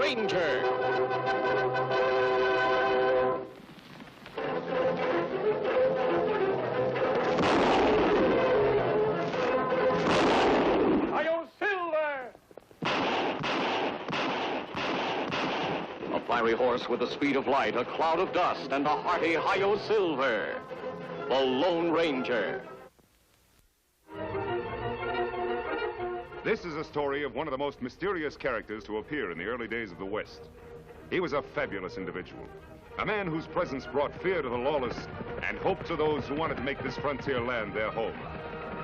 Ranger. Hi-Yo Silver! A fiery horse with the speed of light, a cloud of dust, and a hearty Hi-Yo Silver. The Lone Ranger. This is a story of one of the most mysterious characters to appear in the early days of the West. He was a fabulous individual, a man whose presence brought fear to the lawless and hope to those who wanted to make this frontier land their home.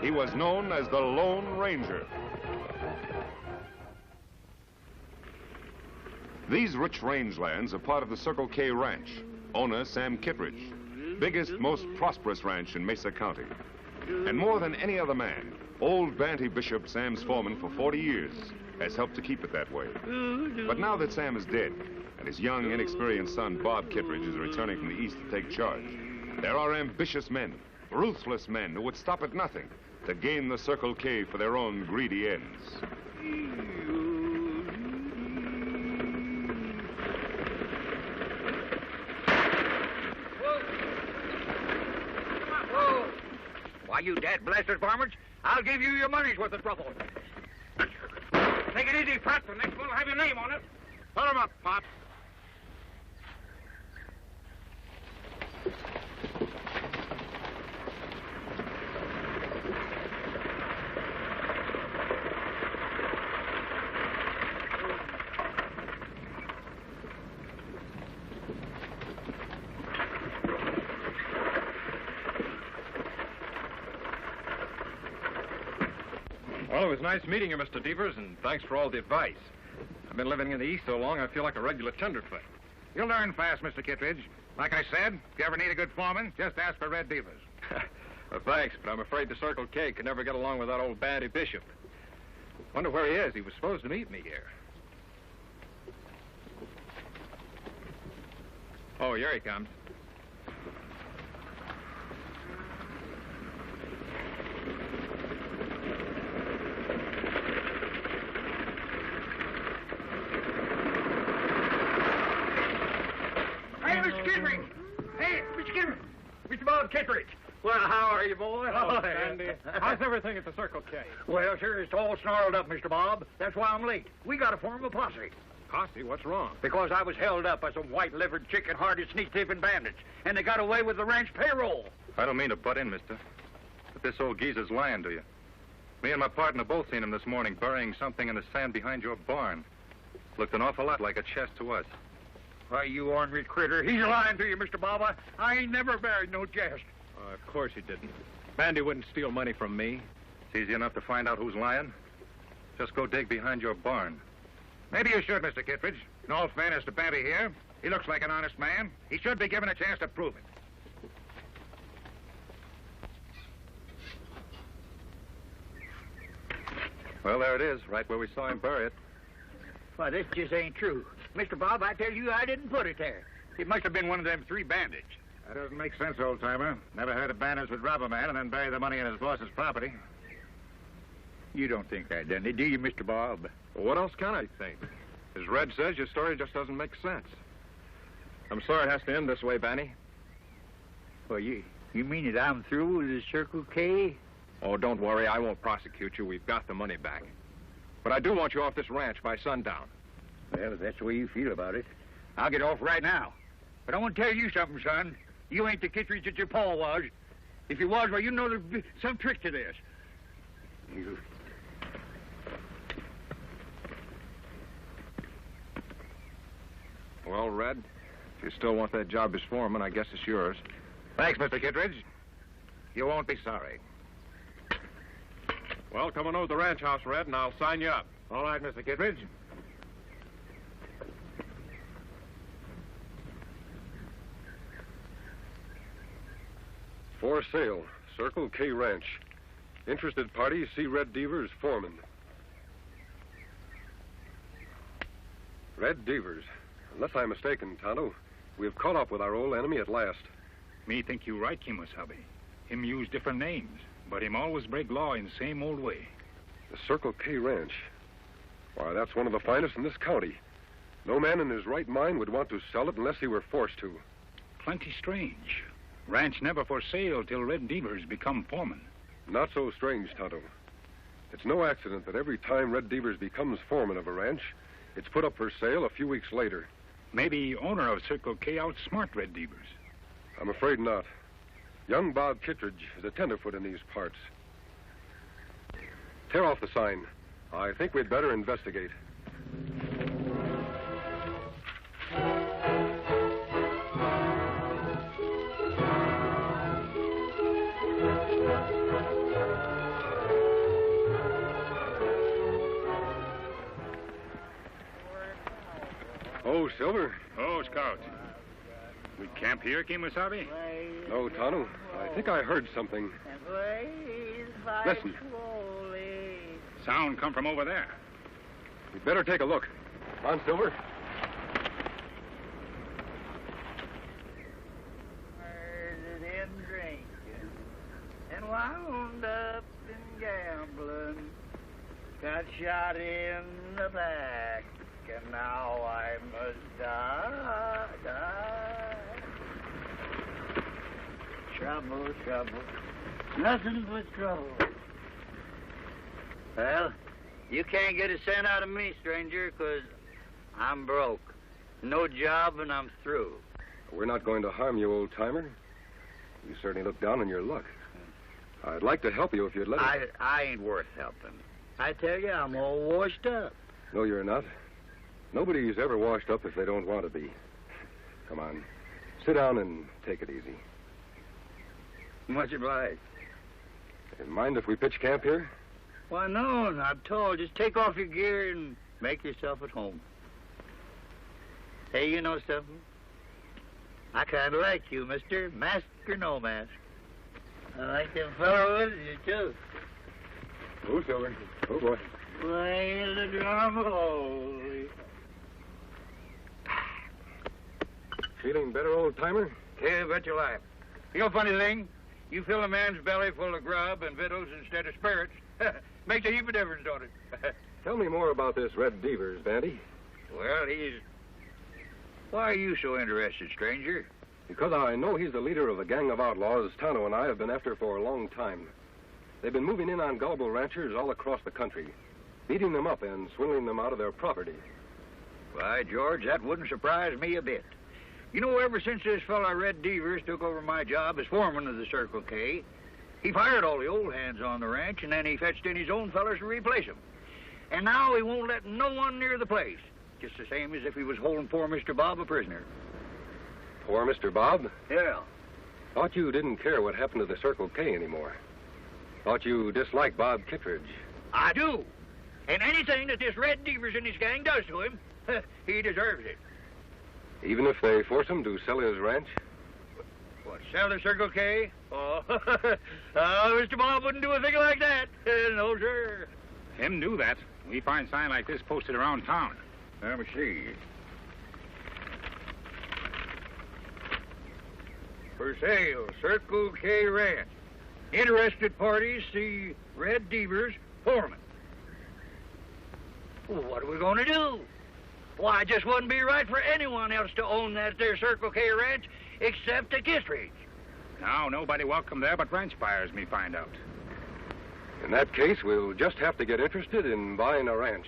He was known as the Lone Ranger. These rich rangelands are part of the Circle K Ranch, owner Sam Kittredge, biggest, most prosperous ranch in Mesa County. And more than any other man, old Banty Bishop, Sam's foreman for 40 years, has helped to keep it that way. But now that Sam is dead, and his young, inexperienced son, Bob Kittredge, is returning from the East to take charge, there are ambitious men, ruthless men who would stop at nothing to gain the Circle K for their own greedy ends. Why, you dad-blasted farmers, I'll give you your money's worth of trouble. Take it easy, Pop. The next one will have your name on it. Put him up, Pop. Well, it was nice meeting you, Mr. Devers, and thanks for all the advice. I've been living in the East so long, I feel like a regular tenderfoot. You'll learn fast, Mr. Kittredge. Like I said, if you ever need a good foreman, just ask for Red Devers. Well, thanks, but I'm afraid the Circle K could never get along with that old Banty Bishop. Wonder where he is. He was supposed to meet me here. Oh, here he comes. Hey, Mr. Kittredge! Hey, Mr. Kittredge! Mr. Bob Kittredge! Well, how are you, boy? Oh, Sandy. How's everything at the Circle K? Well, sure, it's all snarled up, Mr. Bob. That's why I'm late. We got to form a posse. Posse, what's wrong? Because I was held up by some white-livered, chicken-hearted, sneak-thieving bandits, and they got away with the ranch payroll. I don't mean to butt in, mister, but this old geezer's lying to you. Me and my partner both seen him this morning burying something in the sand behind your barn. Looked an awful lot like a chest to us. Why, you ornery critter, he's lying to you, Mr. Bob. I ain't never buried no chest. Of course he didn't. Bandy wouldn't steal money from me. It's easy enough to find out who's lying. Just go dig behind your barn. Maybe you should, Mr. Kittredge. In all fairness to Banty here, he looks like an honest man. He should be given a chance to prove it. Well, there it is, right where we saw him bury it. Why, this just ain't true. Mr. Bob, I tell you, I didn't put it there. It must have been one of them three bandits. That doesn't make sense, old-timer. Never heard of bandits would rob a man and then bury the money in his boss's property. You don't think that, doesn't it, do you, Mr. Bob? Well, what else can I think? As Red says, your story just doesn't make sense. I'm sorry it has to end this way, Banny. Well, you mean that I'm through with the Circle K? Oh, don't worry. I won't prosecute you. We've got the money back. But I do want you off this ranch by sundown. Well, if that's the way you feel about it, I'll get off right now. But I want to tell you something, son. You ain't the Kittredge that your pa was. If you was, well, you know there's some trick to this. You... Well, Red, if you still want that job as foreman, I guess it's yours. Thanks, Mr. Kittredge. You won't be sorry. Well, come on over to the ranch house, Red, and I'll sign you up. All right, Mr. Kittredge. For sale, Circle K Ranch. Interested parties, see Red Devers, foreman. Red Devers. Unless I'm mistaken, Tonto, we've caught up with our old enemy at last. Me think you right, Kimosabe. Him use different names, but him always break law in the same old way. The Circle K Ranch. Why, that's one of the finest in this county. No man in his right mind would want to sell it unless he were forced to. Plenty strange. Ranch never for sale till Red Devers become foreman. Not so strange, Tonto. It's no accident that every time Red Devers becomes foreman of a ranch, it's put up for sale a few weeks later. Maybe owner of Circle K outsmart Red Devers. I'm afraid not. Young Bob Kittredge is a tenderfoot in these parts. Tear off the sign. I think we'd better investigate. Oh, Silver. Oh, Scout. We camp here, Kemosabe? No, Tonto. I think I heard something. Listen. Sound come from over there. We'd better take a look. On, Silver. In drinking and wound up in gambling. Got shot in the back, and now I must die. Trouble, trouble, nothing but trouble. Well, you can't get a cent out of me, stranger, 'cause I'm broke. No job, and I'm through. We're not going to harm you, old-timer. You certainly look down on your luck. I'd like to help you if you'd let us. I ain't worth helping. I tell you, I'm all washed up. No, you're not. Nobody's ever washed up if they don't want to be. Come on. Sit down and take it easy. Much obliged. Mind if we pitch camp here? Why, no, not at all. Just take off your gear and make yourself at home. Hey, you know something? I kind of like you, mister. Mask or no mask. I like them fellows with you, too. Oh, Silver. Oh, boy. Play the drum, holy. Feeling better, old-timer? Yeah, bet your life. You know, funny thing, you fill a man's belly full of grub and victuals instead of spirits. Makes a heap of difference, don't it? Tell me more about this Red Devers, Bandy. Well, Why are you so interested, stranger? Because I know he's the leader of a gang of outlaws Tonto and I have been after for a long time. They've been moving in on gullible ranchers all across the country, beating them up and swindling them out of their property. Why, George, that wouldn't surprise me a bit. You know, ever since this fella Red Devers took over my job as foreman of the Circle K, he fired all the old hands on the ranch, and then he fetched in his own fellas to replace them. And now he won't let no one near the place, just the same as if he was holding poor Mr. Bob a prisoner. Poor Mr. Bob? Yeah. Thought you didn't care what happened to the Circle K anymore. Thought you disliked Bob Kittredge. I do. And anything that this Red Devers and his gang does to him, he deserves it. Even if they force him to sell his ranch? What, sell the Circle K? Oh, Mr. Bob wouldn't do a thing like that. No, sir. Him do that. We find sign like this posted around town. Let me see. For sale, Circle K Ranch. Interested parties see Red Devers, foreman. Well, what are we going to do? Why, it just wouldn't be right for anyone else to own that there Circle K Ranch except the Kittredge. Now, nobody welcome there but ranch buyers, me find out. In that case, we'll just have to get interested in buying a ranch.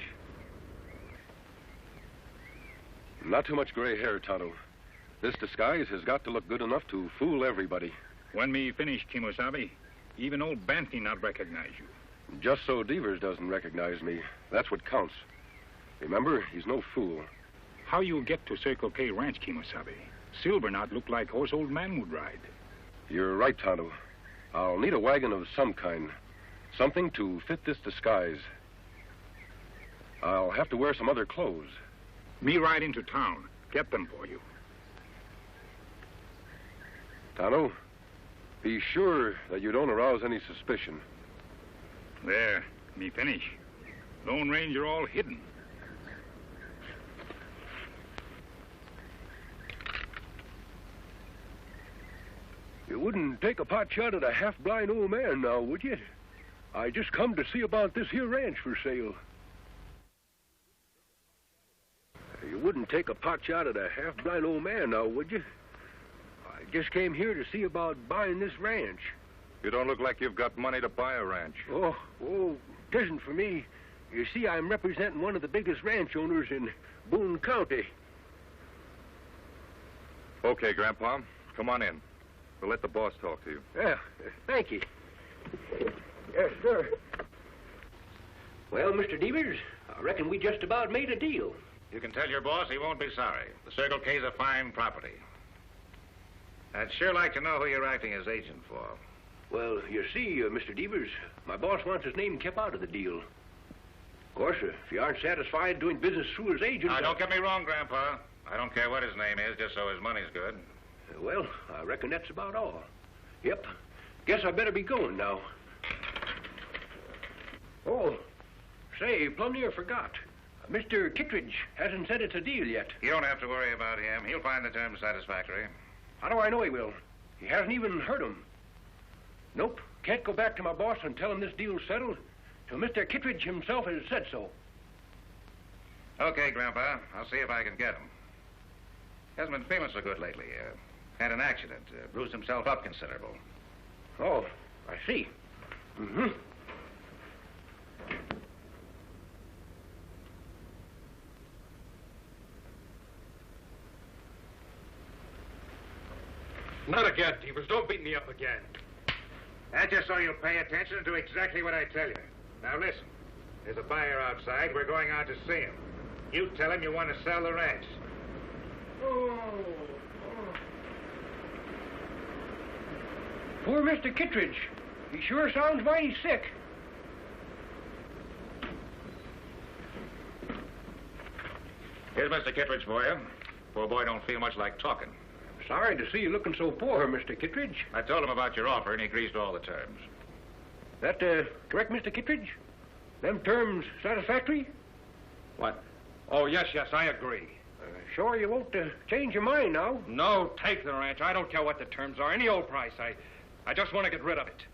Not too much gray hair, Tonto. This disguise has got to look good enough to fool everybody. When me finish, Kemosabe, even old Banty not recognize you. Just so Devers doesn't recognize me. That's what counts. Remember, he's no fool. How you get to Circle K Ranch, Kemosabe? Silver not look like horse old man would ride. You're right, Tonto. I'll need a wagon of some kind. Something to fit this disguise. I'll have to wear some other clothes. Me ride into town. Get them for you. Tonto, be sure that you don't arouse any suspicion. There, me finish. Lone Ranger all hidden. You wouldn't take a pot shot at a half-blind old man now, would you? I just come to see about this here ranch for sale. You wouldn't take a pot shot at a half-blind old man now, would you? I just came here to see about buying this ranch. You don't look like you've got money to buy a ranch. Oh, it isn't for me. You see, I'm representing one of the biggest ranch owners in Boone County. Okay, Grandpa. Come on in. We'll let the boss talk to you. Yeah, thank you. Yes, sir. Well, Mr. Devers, I reckon we just about made a deal. You can tell your boss he won't be sorry. The Circle K's a fine property. I'd sure like to know who you're acting as agent for. Well, you see, Mr. Devers, my boss wants his name kept out of the deal. Of course, if you aren't satisfied doing business through his agent... Now, don't get me wrong, Grandpa. I don't care what his name is, just so his money's good. Well, I reckon that's about all. Yep. Guess I better be going now. Oh, say, plumb near forgot. Mr. Kittredge hasn't said it's a deal yet. You don't have to worry about him. He'll find the terms satisfactory. How do I know he will? He hasn't even heard 'em. Nope. Can't go back to my boss and tell him this deal's settled till Mr. Kittredge himself has said so. Okay, Grandpa. I'll see if I can get him. Hasn't been feeling so good lately. Had an accident. Bruised himself up considerable. Oh, I see. Mm-hmm. Not again, Devers. Don't beat me up again. That's just so you'll pay attention and do exactly what I tell you. Now listen. There's a buyer outside. We're going out to see him. You tell him you want to sell the ranch. Poor Mr. Kittredge. He sure sounds mighty sick. Here's Mr. Kittredge for you. Poor boy don't feel much like talking. Sorry to see you looking so poor, Mr. Kittredge. I told him about your offer, and he agrees to all the terms. That, correct, Mr. Kittredge? Them terms satisfactory? What? Oh, yes, I agree. Sure you won't change your mind now? No, take the ranch. I don't care what the terms are. Any old price. I just want to get rid of it.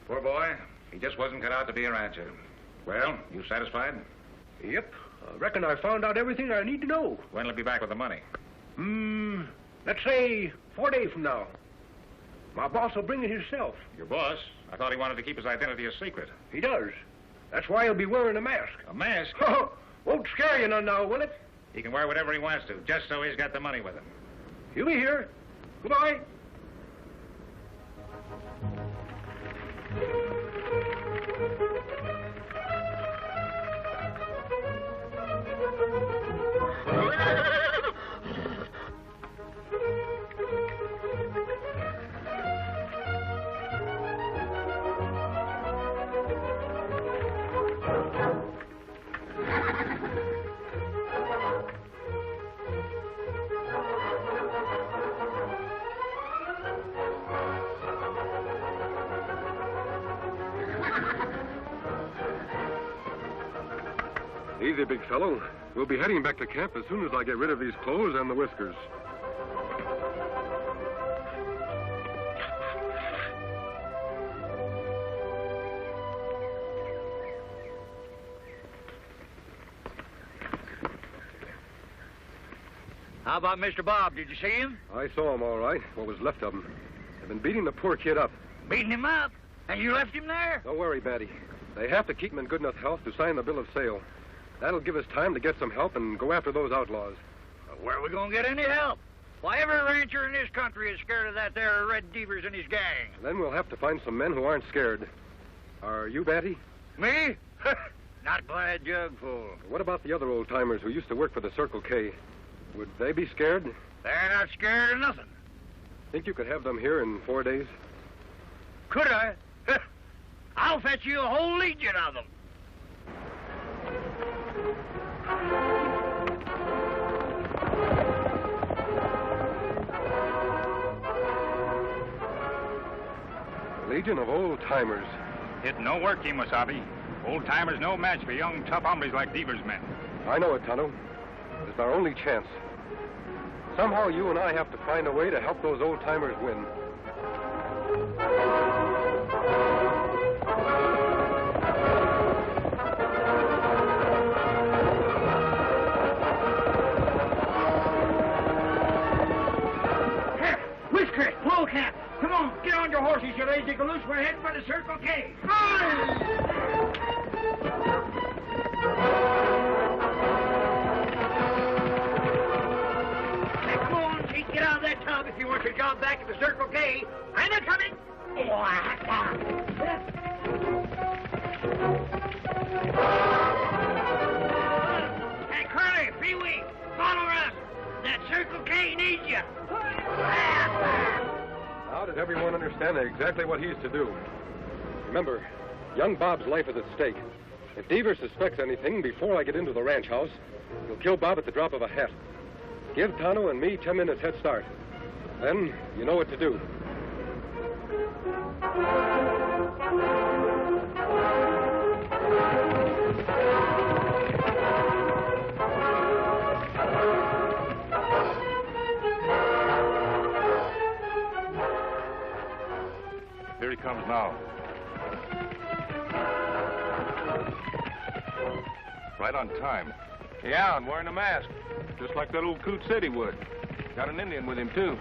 Poor boy. He just wasn't cut out to be a rancher. Well, you satisfied? Yep. I reckon I found out everything I need to know. When'll he be back with the money? Let's say 4 days from now. My boss will bring it himself. Your boss? I thought he wanted to keep his identity a secret. He does. That's why he'll be wearing a mask. A mask? Won't scare you none now, will it? He can wear whatever he wants to, just so he's got the money with him. He'll be here. Goodbye. Easy, big fellow. We'll be heading back to camp as soon as I get rid of these clothes and the whiskers. How about Mr. Bob? Did you see him? I saw him all right, what was left of him. They've been beating the poor kid up. Beating him up? And you left him there? Don't worry, Batty. They have to keep him in good enough health to sign the bill of sale. That'll give us time to get some help and go after those outlaws. Well, where are we going to get any help? Why, every rancher in this country is scared of that there Red Devers and his gang. Then we'll have to find some men who aren't scared. Are you, Batty? Me? Not glad jugful. What about the other old-timers who used to work for the Circle K? Would they be scared? They're not scared of nothing. Think you could have them here in 4 days? Could I? I'll fetch you a whole legion of them. Legion of old-timers. It no work, Kemosabe. Old-timers no match for young, tough hombres like Devers' men. I know it, Tonto. It's our only chance. Somehow you and I have to find a way to help those old-timers win. Chris, pull cap. Come on, get on your horses, you lazy galoose. We're heading for the Circle K. Come on, Pete, get out of that tub if you want your job back at the Circle K. I'm a coming. Hey, Curly, Pee-wee, follow us. That Circle K needs you. Now does everyone understand exactly what he's to do? Remember, young Bob's life is at stake. If Devers suspects anything before I get into the ranch house, he'll kill Bob at the drop of a hat. Give Tonto and me 10 minutes head start. Then you know what to do. Here he comes now. Right on time. Yeah, and wearing a mask. Just like that old coot said he would. Got an Indian with him, too.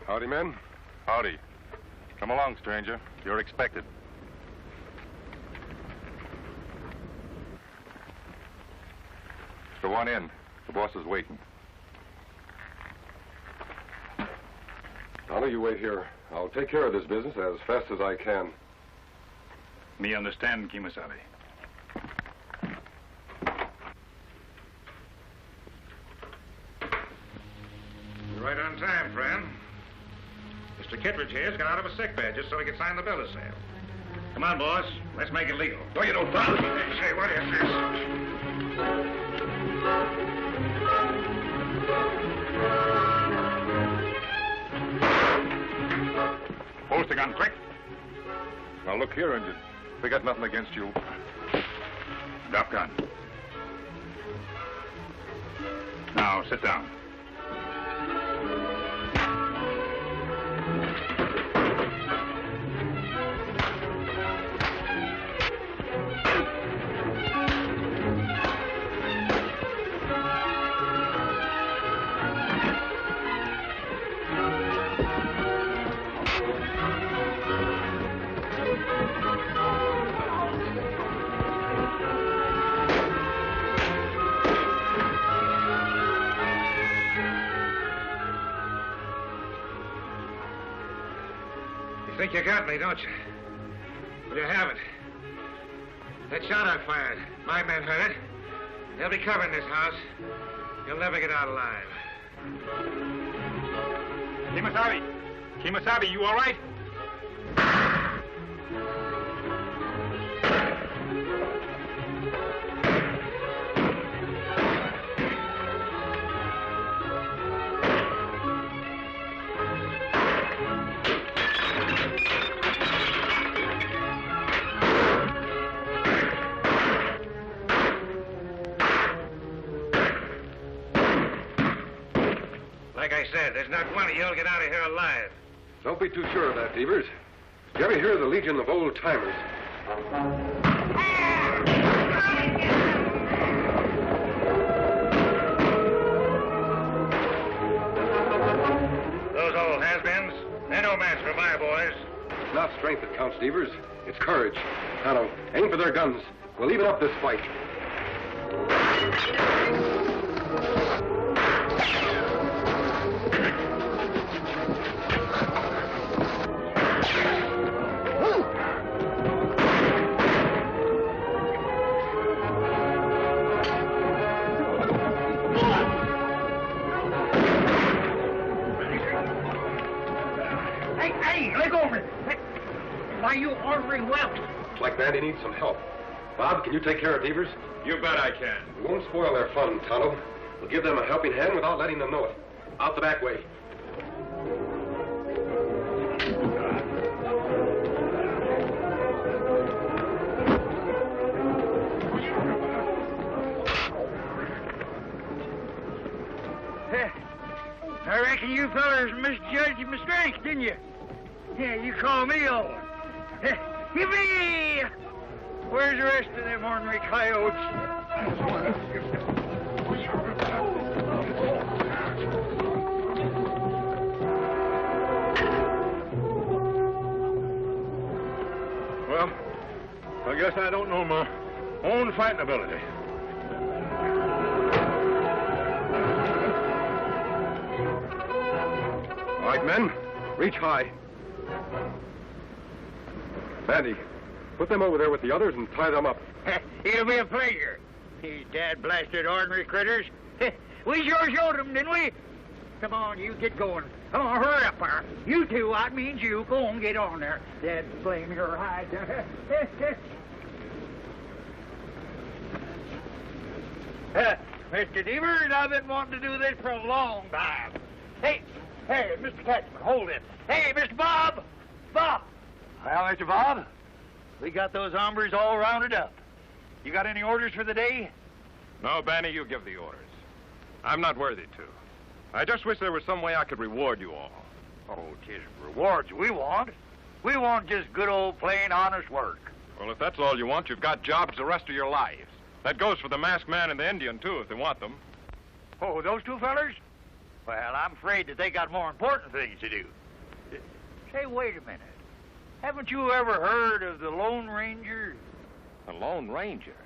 Howdy, men. Howdy. Come along, stranger. You're expected. Go on in. The boss is waiting. Tonto, you wait here. I'll take care of this business as fast as I can. Me understand, Kimasabi. You're right on time, friend. Mr. Kittredge here's got out of a sick bed just so he could sign the bill of sale. Come on, boss. Let's make it legal. No, you don't, Tonto. Say, what is this? Post the gun, quick. Now look here, Injun. We got nothing against you. Drop gun. Now, sit down. You think you got me, don't you? Well, you haven't. That shot I fired, my men heard it. They'll be covering this house. You'll never get out alive. Kimasabi! Kimasabi, you all right? Like I said, there's not one of you'll get out of here alive. Don't be too sure of that, Devers. Did you ever hear of the Legion of Old Timers? Those old has-beens, they're no match for my boys. It's not strength that counts, Devers. It's courage. Tonto, aim for their guns. We'll even up this fight. Hey, let go of it. Why, you ornery whelp. Looks like Bandy needs some help. Bob, can you take care of Devers? You bet I can. We won't spoil their fun, Tonto. We'll give them a helping hand without letting them know it. Out the back way. I reckon you fellas misjudged my strength, didn't you? Yeah, you called me old. Yippee! Where's the rest of them ornery coyotes? Well, I guess I don't know my own fighting ability. All right, men, reach high. Bandy, put them over there with the others and tie them up. It'll be a pleasure. These dad-blasted ornery critters. We sure showed them, didn't we? Come on, you get going. Come on, hurry up there. You two, that means you. Go on, get on there. Dad, blame your hide. Mr. Devers, I've been wanting to do this for a long time. Hey, Mr. Catchman, hold it. Hey, Mr. Bob! Bob! Well, Mr. Bob, we got those hombres all rounded up. You got any orders for the day? No, Banny, you give the orders. I'm not worthy to. I just wish there was some way I could reward you all. Oh, 'tis rewards we want. We want just good old plain honest work. Well, if that's all you want, you've got jobs the rest of your lives. That goes for the masked man and the Indian, too, if they want them. Oh, those two fellers? Well, I'm afraid that they got more important things to do. Say, wait a minute. Haven't you ever heard of the Lone Ranger? The Lone Ranger?